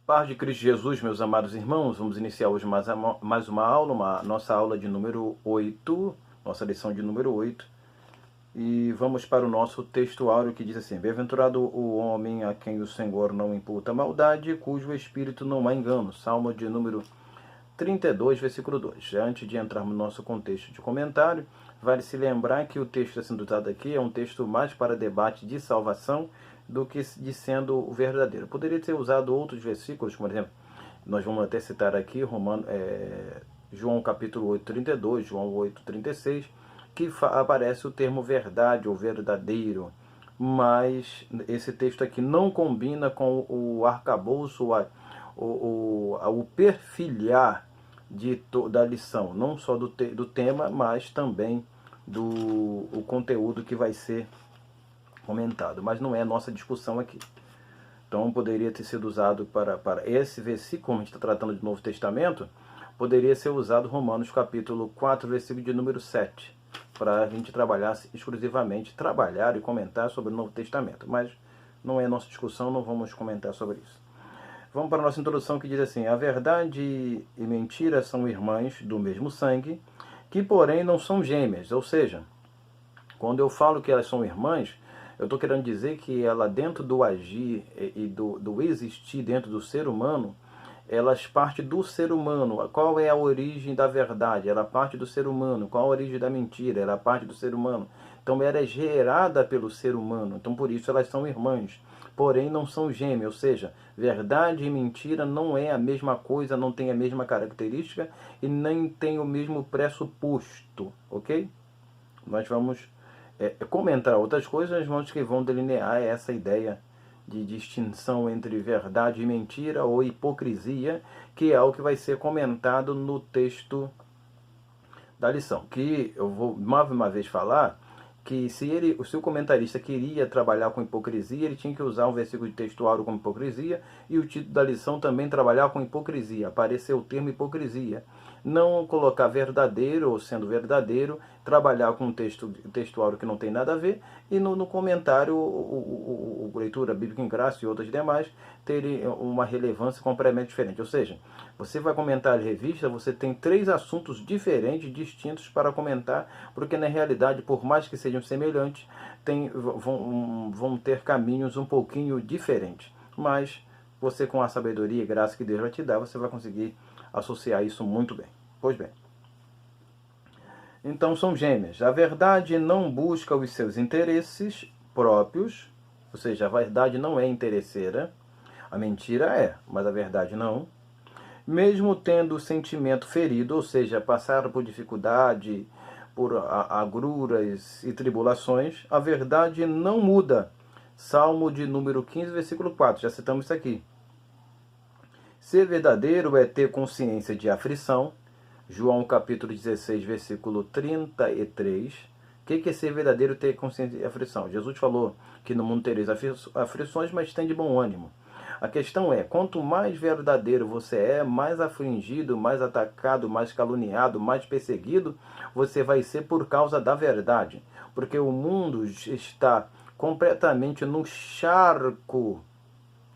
Paz de Cristo Jesus, meus amados irmãos, vamos iniciar hoje mais uma aula, nossa aula de número 8, nossa lição de número 8, e vamos para o nosso texto áureo que diz assim: Bem-aventurado o homem a quem o Senhor não imputa maldade, cujo espírito não há engano. Salmo de número 32, versículo 2. Antes de entrarmos no nosso contexto de comentário, vale se lembrar que o texto sendo usado aqui é um texto mais para debate de salvação do que de sendo o verdadeiro. Poderia ter usado outros versículos, por exemplo, nós vamos até citar aqui João capítulo 8, 32, João 8, 36, que aparece o termo verdade ou verdadeiro, mas esse texto aqui não combina com o arcabouço, o perfilhar da lição, não só do tema, mas também do conteúdo que vai ser comentado, mas não é a nossa discussão aqui. Então poderia ter sido usado para esse versículo, como a gente está tratando de Novo Testamento, poderia ser usado Romanos capítulo 4, versículo de número 7, para a gente trabalhar exclusivamente, trabalhar e comentar sobre o Novo Testamento, mas não é nossa discussão, não vamos comentar sobre isso. Vamos para a nossa introdução que diz assim: a verdade e mentira são irmãs do mesmo sangue, que porém não são gêmeas, ou seja, quando eu falo que elas são irmãs, eu estou querendo dizer que ela, dentro do agir e do existir dentro do ser humano, elas partem do ser humano. Qual é a origem da verdade? Ela parte do ser humano. Qual a origem da mentira? Ela parte do ser humano. Então ela é gerada pelo ser humano. Então por isso elas são irmãs. Porém não são gêmeas. Ou seja, verdade e mentira não é a mesma coisa, não tem a mesma característica e nem tem o mesmo pressuposto. Ok? Nós vamos comentar outras coisas, mas que vão delinear essa ideia de distinção entre verdade e mentira ou hipocrisia, que é o que vai ser comentado no texto da lição. Que eu vou mais uma vez falar que se o comentarista queria trabalhar com hipocrisia, ele tinha que usar um versículo de texto áureo como hipocrisia, e o título da lição também trabalhar com hipocrisia, aparecer o termo hipocrisia. Não colocar verdadeiro ou sendo verdadeiro, trabalhar com um texto áureo que não tem nada a ver, e no comentário, o leitura bíblica em graça e outras demais terem uma relevância completamente diferente. Ou seja, você vai comentar a revista, você tem 3 assuntos diferentes, distintos para comentar, porque na realidade, por mais que sejam semelhantes, vão ter caminhos um pouquinho diferentes. Mas você, com a sabedoria e graça que Deus vai te dar, você vai conseguir associar isso muito bem. Pois bem. Então são gêmeas. A verdade não busca os seus interesses próprios, ou seja, a verdade não é interesseira. A mentira é, mas a verdade não. Mesmo tendo o sentimento ferido, ou seja, passar por dificuldade, por agruras e tribulações, a verdade não muda. Salmo de número 15, versículo 4, já citamos isso aqui. Ser verdadeiro é ter consciência de aflição. João capítulo 16, versículo 33. O que é ser verdadeiro, ter consciência de aflição? Jesus falou que no mundo tereis aflições, mas tem de bom ânimo. A questão é, quanto mais verdadeiro você é, mais afligido, mais atacado, mais caluniado, mais perseguido, você vai ser por causa da verdade. Porque o mundo está completamente no charco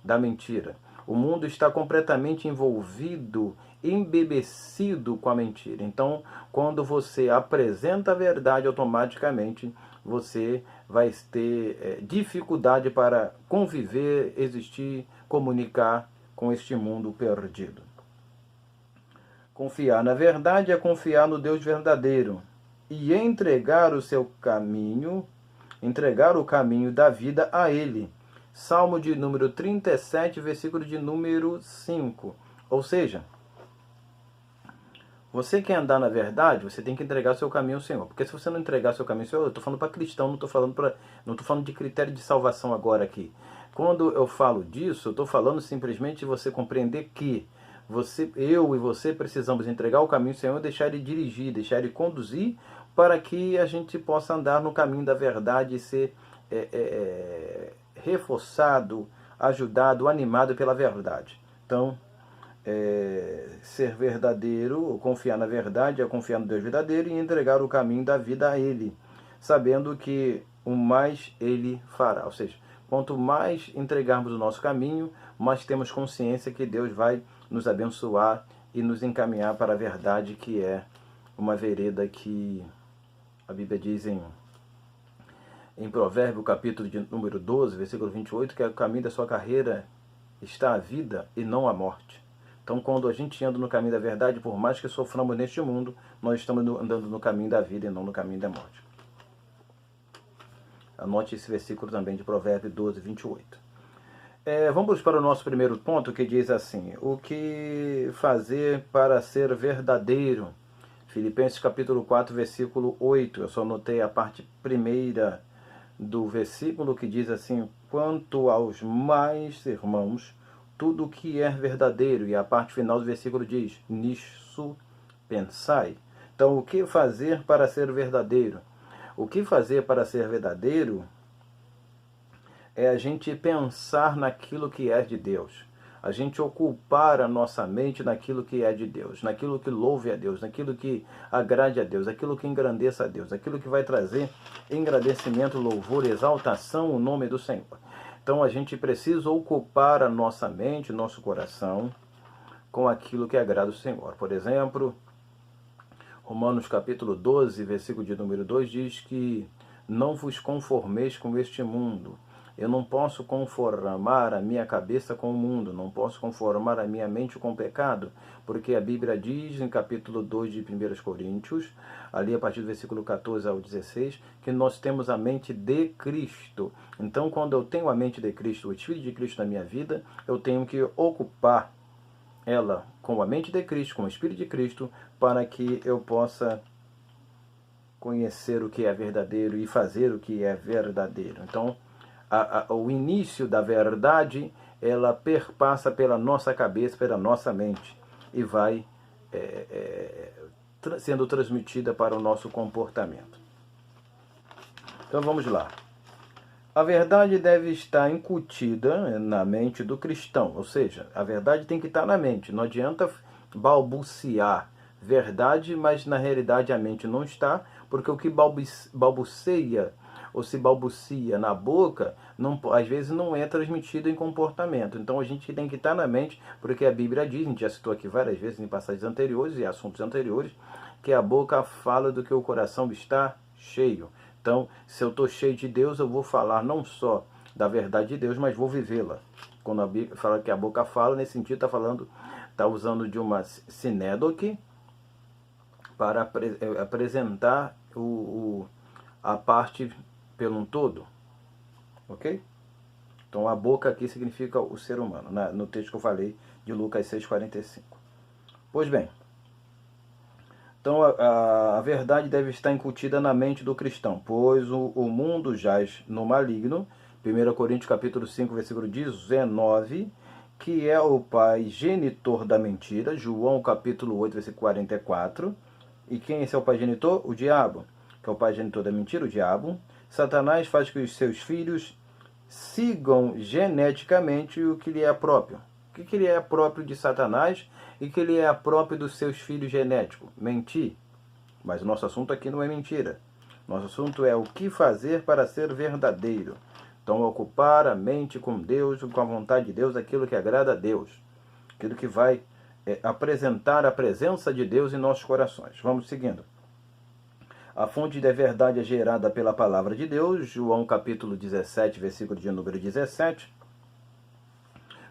da mentira. O mundo está completamente envolvido, embebecido com a mentira. Então, quando você apresenta a verdade, automaticamente você vai ter dificuldade para conviver, existir, comunicar com este mundo perdido. Confiar na verdade é confiar no Deus verdadeiro e entregar o seu caminho, entregar o caminho da vida a Ele. Salmo de número 37, versículo de número 5. Ou seja, você quer andar na verdade, você tem que entregar seu caminho ao Senhor. Porque se você não entregar seu caminho ao Senhor, eu estou falando para cristão, não estou falando de critério de salvação agora aqui. Quando eu falo disso, eu estou falando simplesmente de você compreender que eu e você precisamos entregar o caminho ao Senhor, deixar Ele dirigir, deixar Ele conduzir, para que a gente possa andar no caminho da verdade e ser reforçado, ajudado, animado pela verdade. Então, ser verdadeiro, confiar na verdade, é confiar no Deus verdadeiro e entregar o caminho da vida a Ele, sabendo que o mais Ele fará. Ou seja, Quanto mais entregarmos o nosso caminho, mais temos consciência que Deus vai nos abençoar e nos encaminhar para a verdade, que é uma vereda que a Bíblia diz em Provérbio, capítulo de número 12, versículo 28, que é o caminho da sua carreira está a vida e não a morte. Então, quando a gente anda no caminho da verdade, por mais que soframos neste mundo, nós estamos andando no caminho da vida e não no caminho da morte. Anote esse versículo também de Provérbio 12, 28. Vamos para o nosso primeiro ponto, que diz assim: o que fazer para ser verdadeiro? Filipenses capítulo 4, versículo 8. Eu só anotei a parte primeira do versículo, que diz assim: quanto aos mais irmãos, tudo o que é verdadeiro. E a parte final do versículo diz: nisso pensai. Então, o que fazer para ser verdadeiro? O que fazer para ser verdadeiro é a gente pensar naquilo que é de Deus. A gente ocupar a nossa mente naquilo que é de Deus, naquilo que louve a Deus, naquilo que agrade a Deus, aquilo que engrandeça a Deus, aquilo que vai trazer engrandecimento, louvor, exaltação ao nome do Senhor. Então a gente precisa ocupar a nossa mente, nosso coração, com aquilo que agrada o Senhor. Por exemplo, Romanos capítulo 12, versículo de número 2 diz que não vos conformeis com este mundo. Eu não posso conformar a minha cabeça com o mundo, não posso conformar a minha mente com o pecado, porque a Bíblia diz em capítulo 2 de 1 Coríntios, ali a partir do versículo 14 ao 16, que nós temos a mente de Cristo. Então, quando eu tenho a mente de Cristo, o Espírito de Cristo na minha vida, eu tenho que ocupar ela com a mente de Cristo, com o Espírito de Cristo, para que eu possa conhecer o que é verdadeiro e fazer o que é verdadeiro. Então, o início da verdade, ela perpassa pela nossa cabeça, pela nossa mente, e vai sendo transmitida para o nosso comportamento. Então vamos lá. A verdade deve estar incutida na mente do cristão, ou seja, a verdade tem que estar na mente. Não adianta balbuciar verdade, mas na realidade a mente não está, porque o que balbuceia ou se balbucia na boca, às vezes não é transmitido em comportamento. Então a gente tem que estar na mente, porque a Bíblia diz, a gente já citou aqui várias vezes em passagens anteriores e assuntos anteriores, que a boca fala do que o coração está cheio. Então, se eu estou cheio de Deus, eu vou falar não só da verdade de Deus, mas vou vivê-la. Quando a Bíblia fala que a boca fala, nesse sentido está usando de uma sinédoque para apresentar a parte pelo um todo, ok? Então a boca aqui significa o ser humano, no texto que eu falei de Lucas 6,45. Pois bem, então a verdade deve estar incutida na mente do cristão, pois o mundo jaz no maligno, 1 Coríntios capítulo 5, versículo 19, que é o pai genitor da mentira, João capítulo 8, versículo 44, e quem é esse pai genitor? O diabo, que é o pai genitor da mentira, o diabo. Satanás faz que os seus filhos sigam geneticamente o que lhe é próprio. O que lhe é próprio de Satanás e o que lhe é próprio dos seus filhos genéticos? Mentir. Mas o nosso assunto aqui não é mentira. Nosso assunto é o que fazer para ser verdadeiro. Então, ocupar a mente com Deus, com a vontade de Deus, aquilo que agrada a Deus. Aquilo que vai apresentar a presença de Deus em nossos corações. Vamos seguindo. A fonte da verdade é gerada pela palavra de Deus, João capítulo 17, versículo de número 17.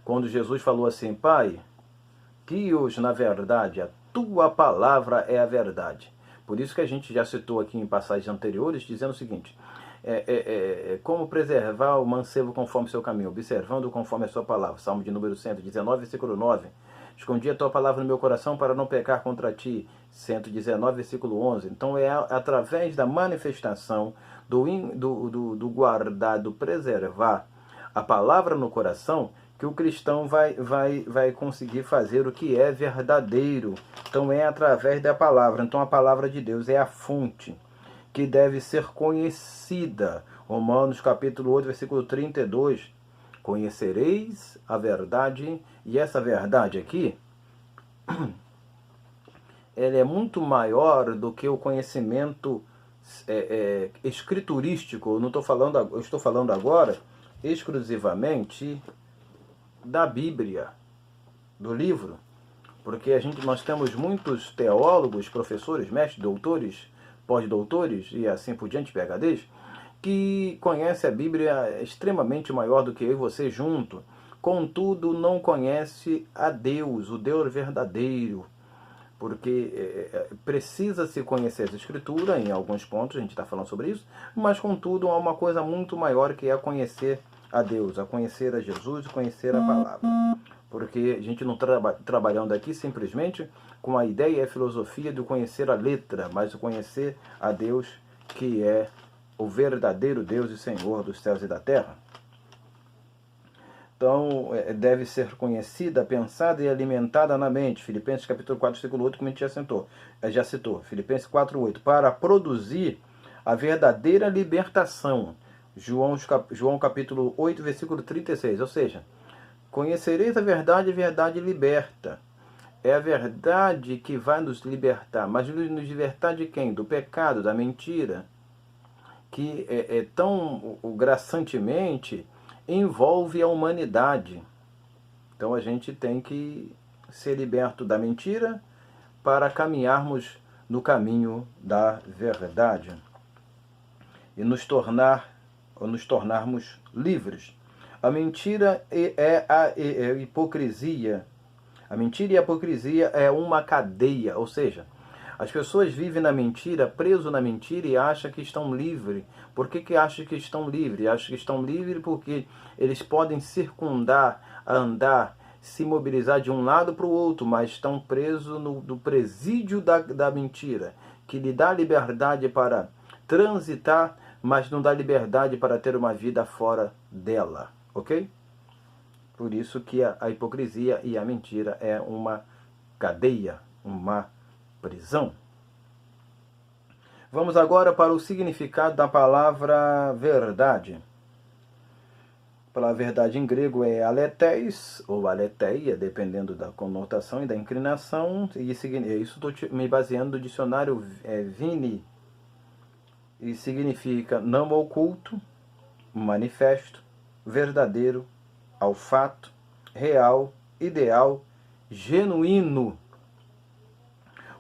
Quando Jesus falou assim: Pai, guia-os na verdade, a tua palavra é a verdade. Por isso que a gente já citou aqui em passagens anteriores, dizendo o seguinte: como preservar o mancebo conforme seu caminho, observando conforme a sua palavra. Salmo de número 119, versículo 9. Escondi a tua palavra no meu coração para não pecar contra ti. 119, versículo 11. Então é através da manifestação do guardar, do preservar a palavra no coração, que o cristão vai conseguir fazer o que é verdadeiro. Então é através da palavra. Então a palavra de Deus é a fonte que deve ser conhecida. Romanos capítulo 8, versículo 32. Conhecereis a verdade, e essa verdade aqui, ela é muito maior do que o conhecimento escriturístico. Eu estou falando agora exclusivamente da Bíblia, do livro, porque nós temos muitos teólogos, professores, mestres, doutores, pós-doutores e assim por diante, PhDs, que conhecem a Bíblia extremamente maior do que eu e você junto, contudo não conhece a Deus, o Deus verdadeiro, porque precisa se conhecer as Escrituras, em alguns pontos a gente está falando sobre isso, mas contudo há uma coisa muito maior que é conhecer a Deus, a conhecer a Jesus, conhecer a palavra. Porque a gente não está trabalhando aqui simplesmente com a ideia e a filosofia de conhecer a letra, mas o conhecer a Deus, que é o verdadeiro Deus e Senhor dos céus e da terra. Então, deve ser conhecida, pensada e alimentada na mente. Filipenses capítulo 4, versículo 8, como a gente já citou. Filipenses 4, 8. Para produzir a verdadeira libertação. João capítulo 8, versículo 36. Ou seja, conhecereis a verdade liberta. É a verdade que vai nos libertar. Mas nos libertar de quem? Do pecado, da mentira. Que tão graçantemente envolve a humanidade. Então a gente tem que ser liberto da mentira para caminharmos no caminho da verdade e nos tornarmos livres. A mentira é a hipocrisia. A mentira e a hipocrisia é uma cadeia, ou seja, as pessoas vivem na mentira, preso na mentira e acham que estão livres. Por que acham que estão livres? Acham que estão livres porque eles podem circundar, andar, se mobilizar de um lado para o outro, mas estão presos no presídio da mentira, que lhe dá liberdade para transitar, mas não dá liberdade para ter uma vida fora dela, ok? Por isso que a hipocrisia e a mentira é uma cadeia, uma prisão. Vamos agora para o significado da palavra verdade. A palavra verdade em grego é aletheis, ou aletheia, dependendo da conotação e da inclinação. E isso estou me baseando no dicionário Vini. E significa não oculto, manifesto, verdadeiro, ao fato, real, ideal, genuíno.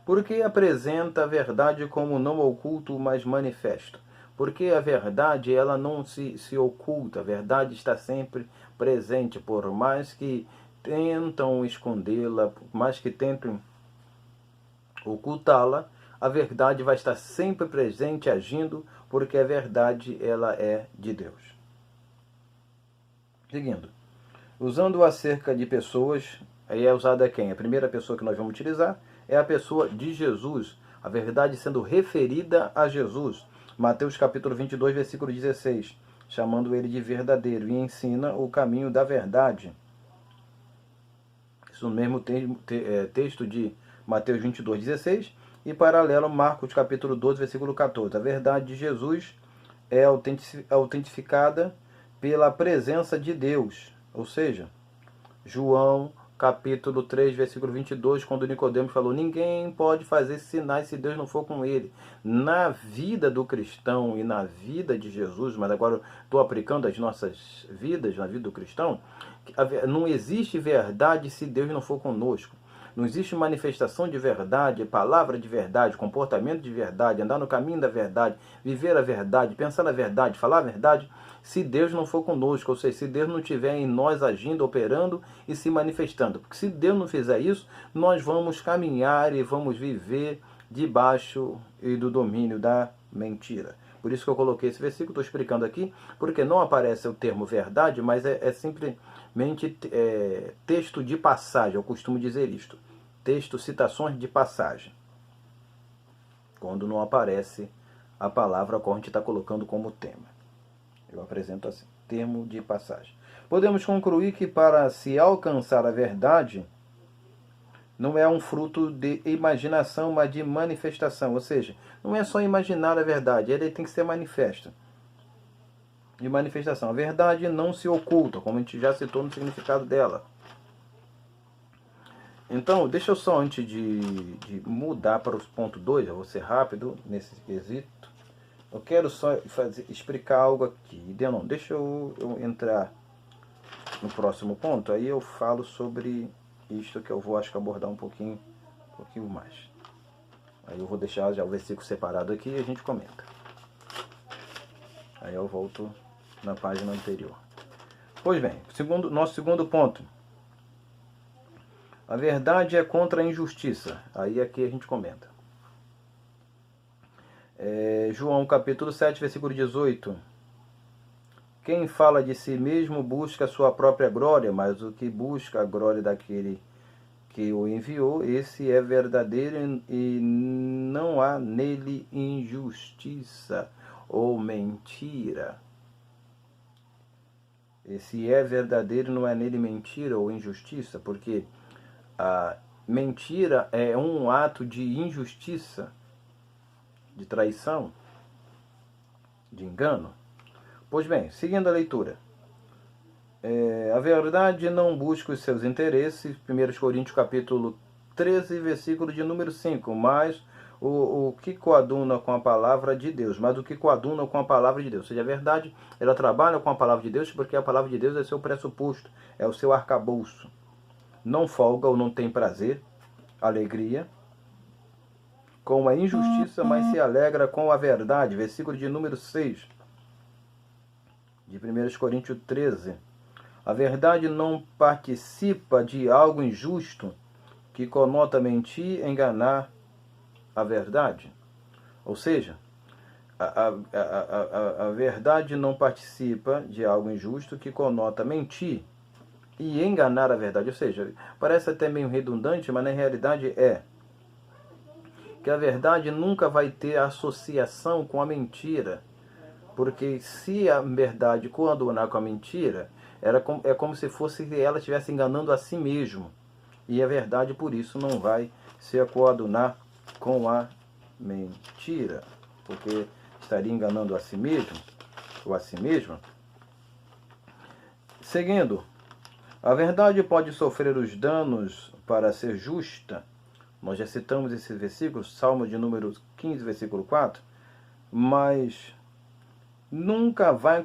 Porque apresenta a verdade como não oculto, mas manifesto. Porque a verdade ela não se oculta, a verdade está sempre presente, por mais que tentam escondê-la, por mais que tentem ocultá-la, a verdade vai estar sempre presente, agindo, porque a verdade ela é de Deus. Seguindo, usando acerca de pessoas, aí é usada quem? A primeira pessoa que nós vamos utilizar é a pessoa de Jesus, a verdade sendo referida a Jesus. Mateus capítulo 22, versículo 16, chamando ele de verdadeiro, e ensina o caminho da verdade. Isso no mesmo texto de Mateus 22, 16, e paralelo Marcos capítulo 12, versículo 14. A verdade de Jesus é autentificada pela presença de Deus, ou seja, João capítulo 3, versículo 22, quando Nicodemos falou, ninguém pode fazer sinais se Deus não for com ele. Na vida do cristão e na vida de Jesus, mas agora estou aplicando as nossas vidas, na vida do cristão, não existe verdade se Deus não for conosco. Não existe manifestação de verdade, palavra de verdade, comportamento de verdade, andar no caminho da verdade, viver a verdade, pensar na verdade, falar a verdade, se Deus não for conosco, ou seja, se Deus não estiver em nós agindo, operando e se manifestando. Porque se Deus não fizer isso, nós vamos caminhar e vamos viver debaixo e do domínio da mentira. Por isso que eu coloquei esse versículo, estou explicando aqui, porque não aparece o termo verdade, mas é simplesmente texto de passagem, eu costumo dizer isto. Texto, citações de passagem. Quando não aparece a palavra que a gente está colocando como tema. Eu apresento assim, termo de passagem. Podemos concluir que para se alcançar a verdade, não é um fruto de imaginação, mas de manifestação. Ou seja, não é só imaginar a verdade, ele tem que ser manifesta. De manifestação. A verdade não se oculta, como a gente já citou no significado dela. Então, deixa eu só, antes de mudar para os pontos 2, eu vou ser rápido nesse quesito. Eu quero só explicar algo aqui. Não, deixa eu entrar no próximo ponto, aí eu falo sobre isto que eu vou, acho que abordar um pouquinho mais. Aí eu vou deixar já o versículo separado aqui e a gente comenta. Aí eu volto na página anterior. Pois bem, nosso segundo ponto. A verdade é contra a injustiça. Aí aqui a gente comenta. João capítulo 7, versículo 18. Quem fala de si mesmo busca a sua própria glória, mas o que busca a glória daquele que o enviou, esse é verdadeiro e não há nele injustiça ou mentira. Esse é verdadeiro, não é nele mentira ou injustiça, porque a mentira é um ato de injustiça, de traição, de engano. Pois bem, seguindo a leitura. A verdade não busca os seus interesses, 1 Coríntios capítulo 13, versículo de número 5, mas o que coaduna com a palavra de Deus, mas o que coaduna com a palavra de Deus. Ou seja, a verdade, ela trabalha com a palavra de Deus, porque a palavra de Deus é seu pressuposto, é o seu arcabouço. Não folga ou não tem prazer, alegria, com a injustiça, mas se alegra com a verdade. Versículo de número 6, de 1 Coríntios 13. A verdade não participa de algo injusto que conota mentir, enganar a verdade. Ou seja, a verdade não participa de algo injusto que conota mentir e enganar a verdade. Ou seja, parece até meio redundante, mas na realidade é que a verdade nunca vai ter associação com a mentira. Porque se a verdade coadunar com a mentira, é como se fosse ela estivesse enganando a si mesmo. E a verdade, por isso, não vai se coadunar com a mentira. Porque estaria enganando a si mesmo, ou a si mesma. Seguindo, a verdade pode sofrer os danos para ser justa. Nós já citamos esse versículo, Salmo de número 15, versículo 4. Mas nunca vai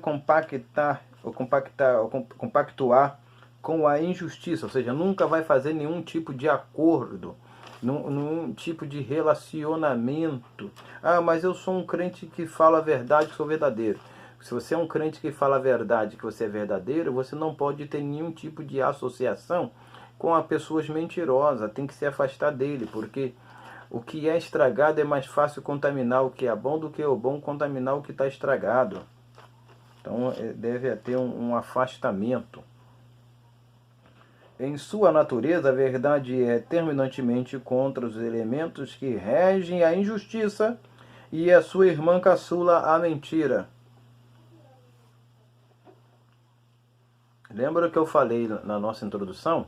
compactuar com a injustiça, ou seja, nunca vai fazer nenhum tipo de acordo, nenhum tipo de relacionamento. Ah, mas eu sou um crente que fala a verdade, que sou verdadeiro. Se você é um crente que fala a verdade, que você é verdadeiro, você não pode ter nenhum tipo de associação com as pessoas mentirosas, tem que se afastar dele, porque o que é estragado é mais fácil contaminar o que é bom do que o bom contaminar o que está estragado. Então deve ter um afastamento. Em sua natureza, a verdade é terminantemente contra os elementos que regem a injustiça e a sua irmã caçula a mentira. Lembra que eu falei na nossa introdução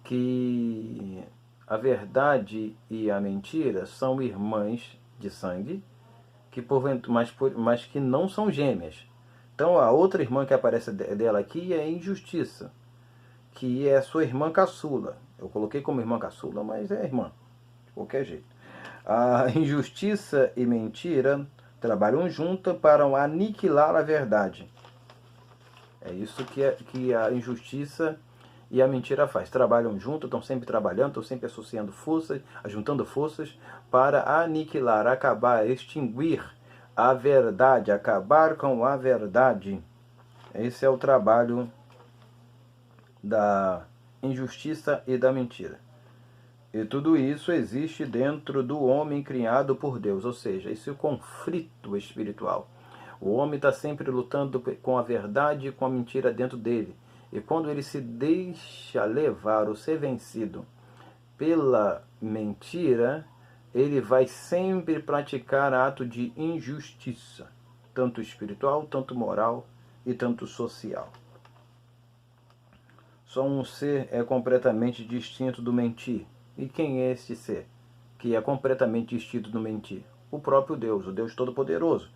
que a verdade e a mentira são irmãs de sangue, mas que não são gêmeas. Então a outra irmã que aparece dela aqui é a injustiça, que é sua irmã caçula. Eu coloquei como irmã caçula, mas é irmã, de qualquer jeito. A injustiça e mentira trabalham juntas para aniquilar a verdade. É isso que a injustiça e a mentira faz. Trabalham juntos, estão sempre trabalhando, estão sempre associando forças, juntando forças para aniquilar, acabar, extinguir a verdade, acabar com a verdade. Esse é o trabalho da injustiça e da mentira. E tudo isso existe dentro do homem criado por Deus, ou seja, esse é o conflito espiritual. O homem está sempre lutando com a verdade e com a mentira dentro dele. E quando ele se deixa levar ou ser vencido pela mentira, ele vai sempre praticar ato de injustiça, tanto espiritual, tanto moral e tanto social. Só um ser é completamente distinto do mentir. E quem é este ser que é completamente distinto do mentir? O próprio Deus, o Deus Todo-Poderoso.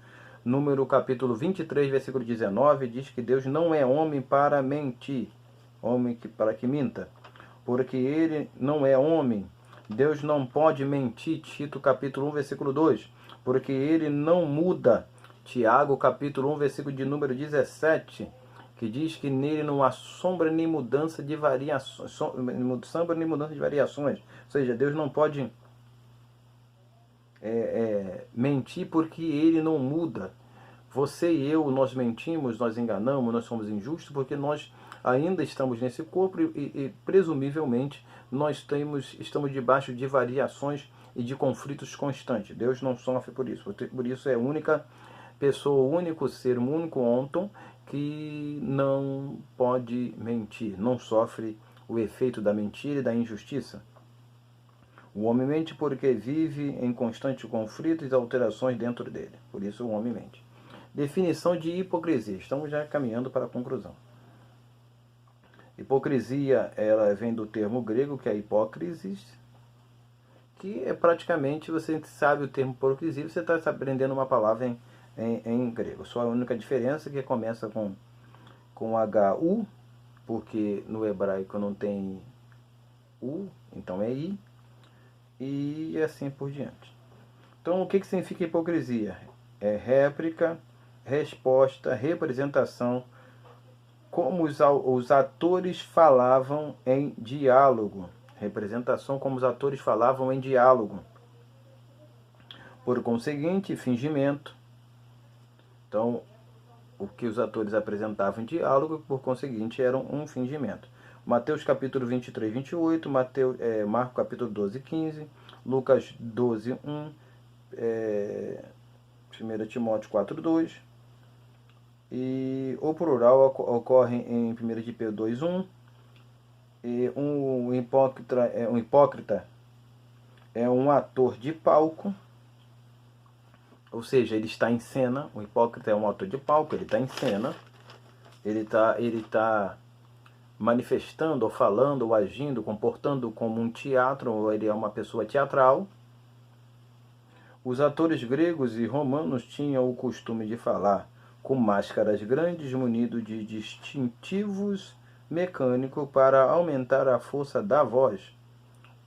Número capítulo 23, versículo 19, diz que Deus não é homem para mentir, para que minta, porque ele não é homem. Deus não pode mentir, Tito capítulo 1, versículo 2, porque ele não muda, Tiago, capítulo 1, versículo de número 17, que diz que nele não há sombra nem mudança de variações. Sombra nem mudança de variações. Ou seja, Deus não pode mentir porque ele não muda. Você e eu, nós mentimos, nós enganamos, nós somos injustos porque nós ainda estamos nesse corpo e presumivelmente nós estamos debaixo de variações e de conflitos constantes. Deus não sofre por isso. Por isso é a única pessoa, o único ser, o único ônton que não pode mentir, não sofre o efeito da mentira e da injustiça. O homem mente porque vive em constante conflito e alterações dentro dele. Por isso o homem mente. Definição de hipocrisia. Estamos já caminhando para a conclusão. Hipocrisia, ela vem do termo grego, que é hipócrisis, que é praticamente, você sabe o termo hipocrisia, você está aprendendo uma palavra em grego. Só a única diferença é que começa com HU, porque no hebraico não tem U, então é I, e assim por diante. Então, o que significa hipocrisia? É réplica, resposta, representação, como os atores falavam em diálogo. Representação como os atores falavam em diálogo. Por conseguinte, fingimento. Então, o que os atores apresentavam em diálogo, por conseguinte, era um fingimento. Mateus capítulo 23, 28, Marcos capítulo 12, 15, Lucas 12, 1, 1 Timóteo 4, 2, e o plural ocorre em 1 de Pedro 2, 1, e um hipócrita é um ator de palco, ou seja, ele está em cena. O hipócrita é um ator de palco, ele está em cena, ele está manifestando, ou falando, ou agindo, comportando como um teatro, ou ele é uma pessoa teatral. Os atores gregos e romanos tinham o costume de falar com máscaras grandes, munidos de distintivos mecânicos para aumentar a força da voz,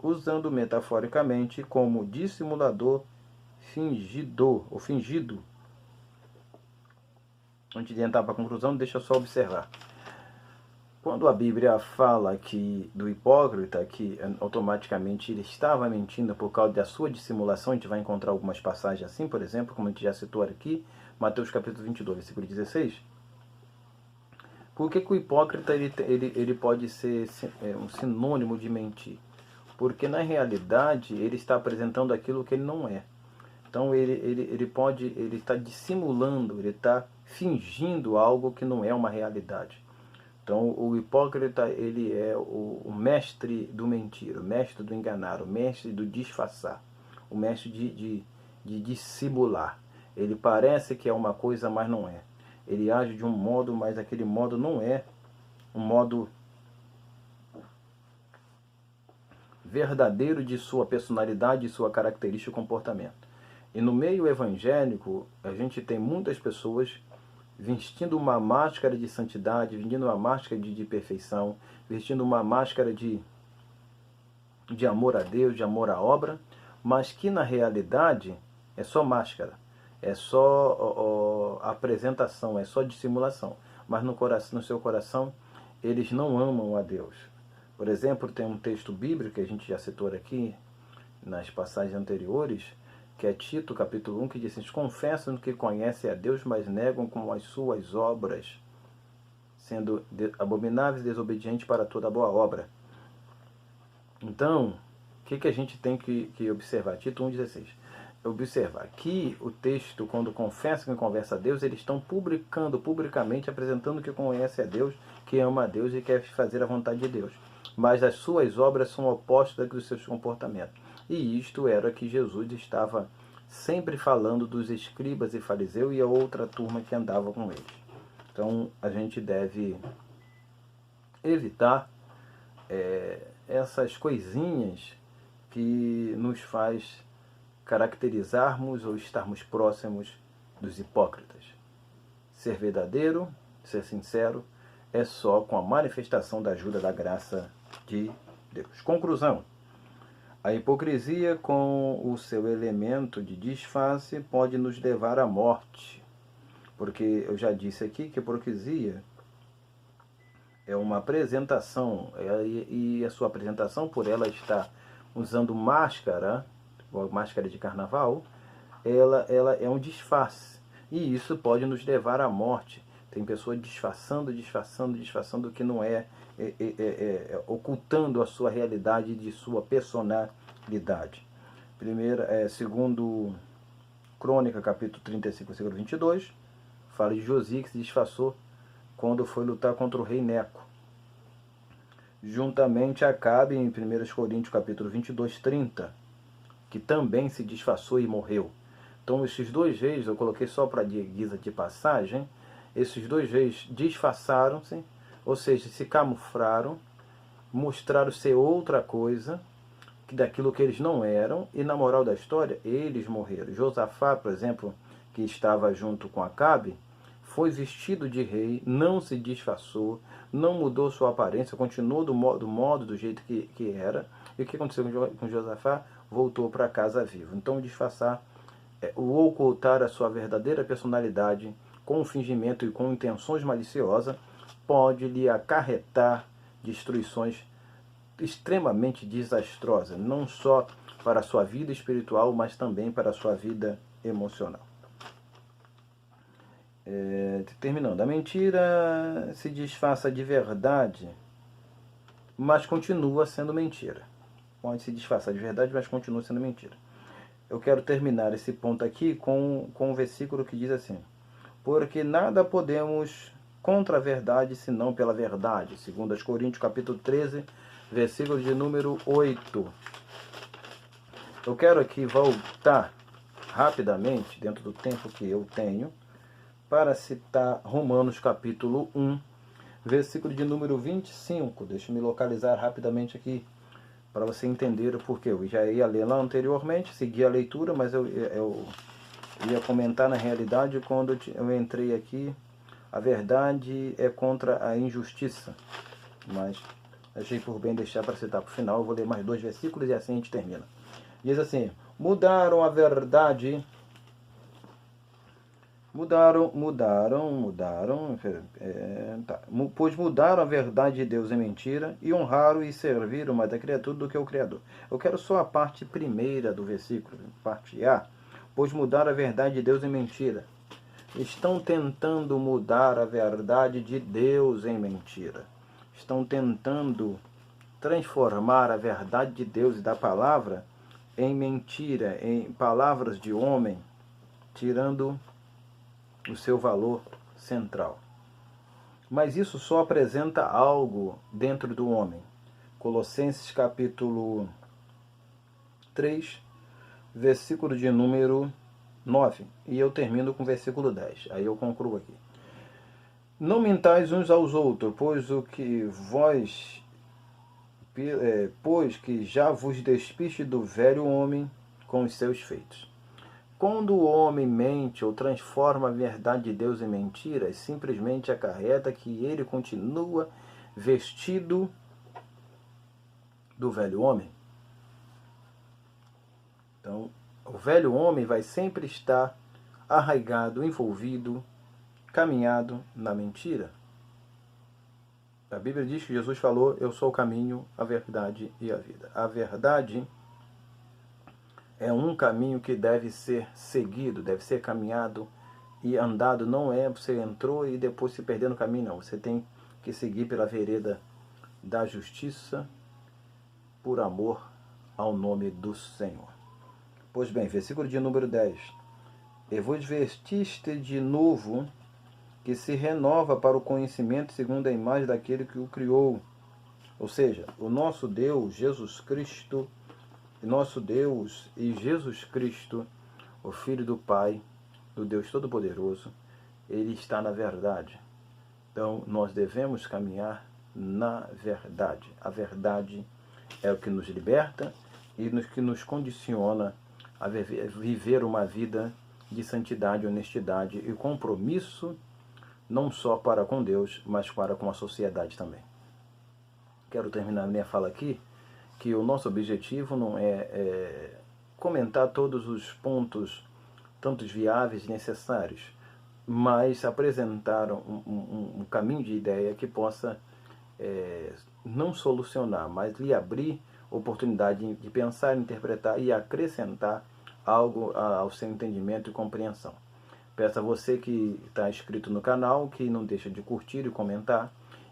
usando metaforicamente como dissimulador fingido. Antes de entrar para a conclusão, deixa eu só observar. Quando a Bíblia fala que do hipócrita, que automaticamente ele estava mentindo por causa da sua dissimulação, a gente vai encontrar algumas passagens assim, por exemplo, como a gente já citou aqui, Mateus capítulo 22, versículo 16. Por que o hipócrita ele pode ser um sinônimo de mentir? Porque na realidade ele está apresentando aquilo que ele não é. Então ele está dissimulando, ele está fingindo algo que não é uma realidade. Então o hipócrita ele é o mestre do mentir, o mestre do enganar, o mestre do disfarçar, o mestre de dissimular. Ele parece que é uma coisa, mas não é. Ele age de um modo, mas aquele modo não é um modo verdadeiro de sua personalidade, de sua característica e comportamento. E no meio evangélico, a gente tem muitas pessoas vestindo uma máscara de santidade, vestindo uma máscara de perfeição, vestindo uma máscara de amor a Deus, de amor à obra, mas que na realidade é só máscara, é só apresentação, é só dissimulação. Mas no seu coração, eles não amam a Deus. Por exemplo, tem um texto bíblico que a gente já citou aqui nas passagens anteriores, que é Tito, capítulo 1, que diz assim: confessam que conhecem a Deus, mas negam com as suas obras, sendo abomináveis e desobedientes para toda boa obra. Então, o que a gente tem que observar? Tito 1,16. Observar que o texto, quando confessam que conversa a Deus, eles estão publicando publicamente, apresentando que conhece a Deus, que ama a Deus e quer fazer a vontade de Deus. Mas as suas obras são opostas dos seus comportamentos. E isto era que Jesus estava sempre falando dos escribas e fariseus e a outra turma que andava com eles. Então a gente deve evitar essas coisinhas que nos faz caracterizarmos ou estarmos próximos dos hipócritas. Ser verdadeiro, ser sincero, é só com a manifestação da ajuda da graça de Deus. Conclusão. A hipocrisia, com o seu elemento de disfarce, pode nos levar à morte. Porque eu já disse aqui que a hipocrisia é uma apresentação, e a sua apresentação, por ela estar usando máscara, máscara de carnaval, ela é um disfarce. E isso pode nos levar à morte. Tem pessoas disfarçando o que não ocultando a sua realidade de sua personalidade. Segundo Crônica, capítulo 35, versículo 22, fala de Josias que se disfarçou quando foi lutar contra o rei Neco. Juntamente Acabe, em 1 Coríntios, capítulo 22, 30, que também se disfarçou e morreu. Então, esses dois reis, eu coloquei só para guisa de passagem, esses dois reis disfarçaram-se, ou seja, se camuflaram, mostraram ser outra coisa daquilo que eles não eram, e na moral da história, eles morreram. Josafá, por exemplo, que estava junto com Acabe, foi vestido de rei, não se disfarçou, não mudou sua aparência, continuou do jeito que era. E o que aconteceu com Josafá? Voltou para casa vivo. Então, disfarçar, o ocultar a sua verdadeira personalidade com fingimento e com intenções maliciosas, pode lhe acarretar destruições extremamente desastrosas, não só para a sua vida espiritual, mas também para a sua vida emocional. Terminando, a mentira se disfarça de verdade, mas continua sendo mentira. Pode se disfarçar de verdade, mas continua sendo mentira. Eu quero terminar esse ponto aqui com um versículo que diz assim: porque nada podemos contra a verdade, senão pela verdade. 2 Coríntios, capítulo 13, versículo de número 8. Eu quero aqui voltar rapidamente, dentro do tempo que eu tenho, para citar Romanos, capítulo 1, versículo de número 25. Deixa eu me localizar rapidamente aqui, para você entender o porquê. Eu já ia ler lá anteriormente, segui a leitura, mas eu ia comentar na realidade quando eu entrei aqui. A verdade é contra a injustiça, mas achei por bem deixar para citar para o final. Eu vou ler mais 2 versículos e assim a gente termina. Diz assim: mudaram a verdade, pois mudaram a verdade de Deus em mentira e honraram e serviram mais a criatura do que o Criador. Eu quero só a parte primeira do versículo, parte A. Pois mudaram a verdade de Deus em mentira. Estão tentando mudar a verdade de Deus em mentira. Estão tentando transformar a verdade de Deus e da palavra em mentira, em palavras de homem, tirando o seu valor central. Mas isso só apresenta algo dentro do homem. Colossenses capítulo 3, versículo de número 9. E eu termino com o versículo 10. Aí eu concluo aqui. Não mentais uns aos outros, pois que já vos despiste do velho homem com os seus feitos. Quando o homem mente ou transforma a verdade de Deus em mentira, simplesmente acarreta que ele continua vestido do velho homem. Então, o velho homem vai sempre estar arraigado, envolvido, caminhado na mentira. A Bíblia diz que Jesus falou: eu sou o caminho, a verdade e a vida. A verdade é um caminho que deve ser seguido, deve ser caminhado e andado. Não é você entrou e depois se perder no caminho, não. Você tem que seguir pela vereda da justiça por amor ao nome do Senhor. Pois bem, versículo de número 10. E vos vestiste de novo, que se renova para o conhecimento segundo a imagem daquele que o criou. Ou seja, o nosso Deus, Jesus Cristo, nosso Deus e Jesus Cristo, o Filho do Pai, do Deus Todo-Poderoso, Ele está na verdade. Então, nós devemos caminhar na verdade. A verdade é o que nos liberta e que nos condiciona a viver uma vida de santidade, honestidade e compromisso, não só para com Deus, mas para com a sociedade também. Quero terminar minha fala aqui, que o nosso objetivo não é comentar todos os pontos, tantos viáveis e necessários. mas apresentar um caminho de ideia que possa não solucionar, mas lhe abrir oportunidade de pensar, interpretar e acrescentar algo ao seu entendimento e compreensão. Peço a você que está inscrito no canal, que não deixa de curtir e comentar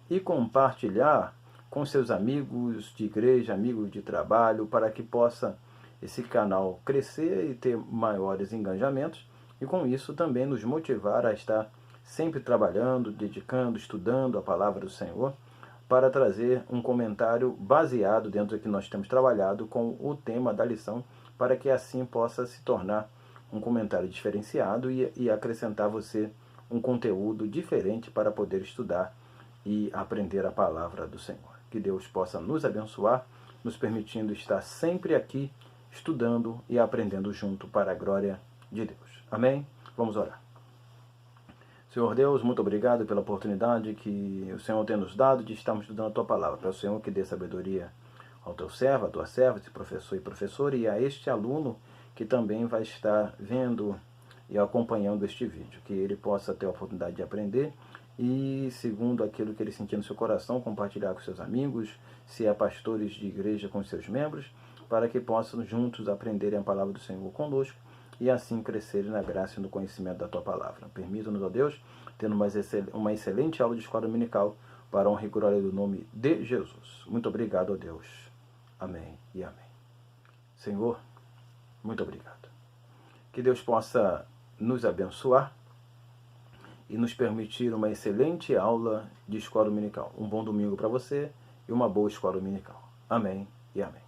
e compartilhar com seus amigos de igreja, amigos de trabalho, para que possa esse canal crescer e ter maiores engajamentos e com isso também nos motivar a estar sempre trabalhando, dedicando, estudando a palavra do Senhor, para trazer um comentário baseado dentro do que nós temos trabalhado com o tema da lição, para que assim possa se tornar um comentário diferenciado e acrescentar você um conteúdo diferente para poder estudar e aprender a palavra do Senhor. Que Deus possa nos abençoar, nos permitindo estar sempre aqui estudando e aprendendo junto para a glória de Deus. Amém? Vamos orar. Senhor Deus, muito obrigado pela oportunidade que o Senhor tem nos dado de estarmos estudando a Tua Palavra. Peço, Senhor, que dê sabedoria ao Teu servo, à Tua serva, esse professor e professora, e a este aluno que também vai estar vendo e acompanhando este vídeo. Que ele possa ter a oportunidade de aprender e, segundo aquilo que ele sentir no seu coração, compartilhar com seus amigos, se é pastores de igreja com seus membros, para que possam juntos aprenderem a palavra do Senhor conosco e assim crescerem na graça e no conhecimento da Tua Palavra. Permita-nos, ó Deus, tendo uma excelente aula de escola dominical para a honra e glória do nome de Jesus. Muito obrigado, ó Deus. Amém e amém. Senhor, muito obrigado. Que Deus possa nos abençoar e nos permitir uma excelente aula de escola dominical. Um bom domingo para você e uma boa escola dominical. Amém e amém.